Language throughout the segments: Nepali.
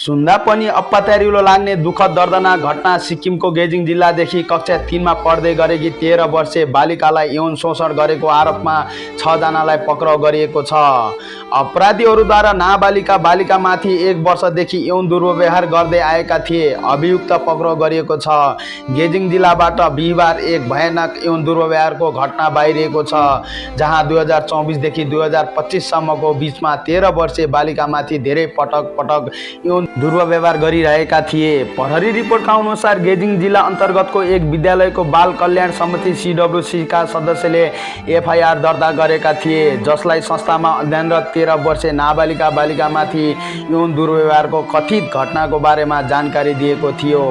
सुन्दा पनि अप्पत्यारिलो लाग्ने दुःखद दर्दनाक घटना। सिक्किमको गेजिङ जिल्लादेखि कक्षा 3 मा पढ्दै गरेकी 13 वर्षे बालिकालाई यौन शोषण गरेको आरोपमा 6 जनालाई पक्राउ गरिएको छ। अपराधीहरूद्वारा नाबालिका बालिकामाथि 1 वर्षदेखि यौन दुर्व्यवहार गर्दै आएका थिए। अभियुक्त पक्राउ गरिएको छ। गेजिङ जिल्लाबाट बिहिबार एक भयानक यौन दुर्व्यवहारको घटना बाहिरिएको छ, जहाँ 2024 देखि 2025 सम्मको बीचमा 13 वर्षे बालिकामाथि धेरै पटक यौन दुर्व्यवहार गरिरहेका थिए। प्रहरी रिपोर्टका अनुसार गेजिङ जिल्ला अन्तर्गतको एक विद्यालयको बाल कल्याण समिति CWC का सदस्यले FIR दर्ता गरेका थिए, जसलाई संस्थामा अध्ययनरत 13 वर्षे नाबालिका बालिकामाथि यौन दुर्व्यवहारको कथित घटनाको बारेमा जानकारी दिएको थियो।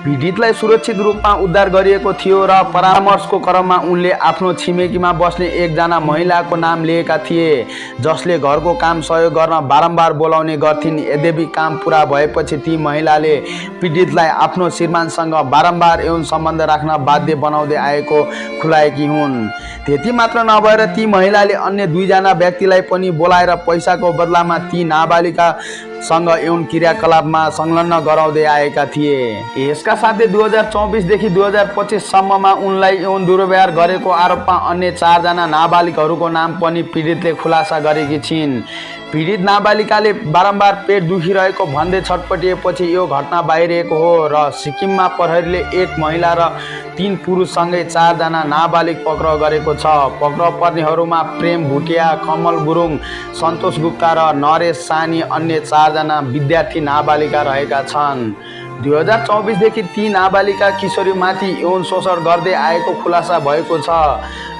पीडितलाई सुरक्षित रूपमा उद्धार गरिएको थियो र परामर्शको क्रममा उनले आफ्नो छिमेकीमा बस्ने एकजना महिलाको नाम लिएका थिए, जसले घरको काम सहयोग गर्न बारम्बार बोलाउने गर्थिन्। यद्यपि काम पूरा भएपछि ती महिलाले पीडितलाई आफ्नो श्रीमानसँग बारम्बार यौन सम्बन्ध राख्न बाध्य बनाउँदै आएको खुलाएकी हुन्। त्यति मात्र नभएर ती महिलाले अन्य 2 जना व्यक्तिलाई पनि बोलाएर पैसाको बदलामा ती नाबालिकासँग यौन क्रियाकलापमा संलग्न गराउँदै आएका थिए। यसका साथै 2024 देखि 2025 सम्ममा उनलाई यौन दुर्व्यवहार गरेको आरोपमा अन्य 4 जना नाबालिकाहरूको नाम पनि पीडितले खुलासा गरेकी छिन्। पीडित नाबालिकाले बारम्बार पेट दुखिरहेको भन्दै छटपटिएपछि यो घटना बाहिरिएको हो र सिक्किममा प्रहरीले 1 महिला र 3 पुरुषसँगै 4 जना नाबालिग पक्राउ गरेको छ। पक्राउ पर्नेहरूमा प्रेम भुटिया, कमल गुरुङ, सन्तोष गुप्ता र नरेश सानी अन्य 4 जना विद्यार्थी नाबालिका रहेका छन्। 2024 देखि ती नाबालिका किशोरीमाथि यौन शोषण गर्दै आएको खुलासा भएको छ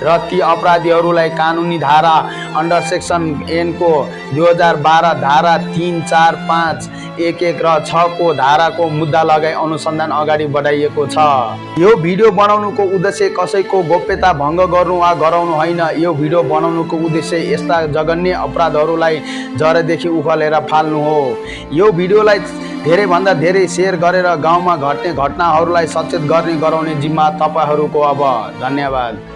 र ती अपराधीहरूलाई कानुनी धारा अन्डर सेक्सन N को 2012 धारा 3, 4, 5, 11 र 6 को धाराको मुद्दा लगाई अनुसन्धान अगाडि बढाइएको छ। यो भिडियो बनाउनुको उद्देश्य कसैको गोप्यता भङ्ग गर्नु वा गराउनु होइन। यो भिडियो बनाउनुको उद्देश्य यस्ता जघन्य अपराधहरूलाई जरादेखि उखालेर फाल्नु हो। यो भिडियोलाई धेरैभन्दा धेरै सेयर गरेर गाउँमा घट्ने घटनाहरूलाई सचेत गर्ने गराउने जिम्मा तपाईहरूको अब। धन्यवाद।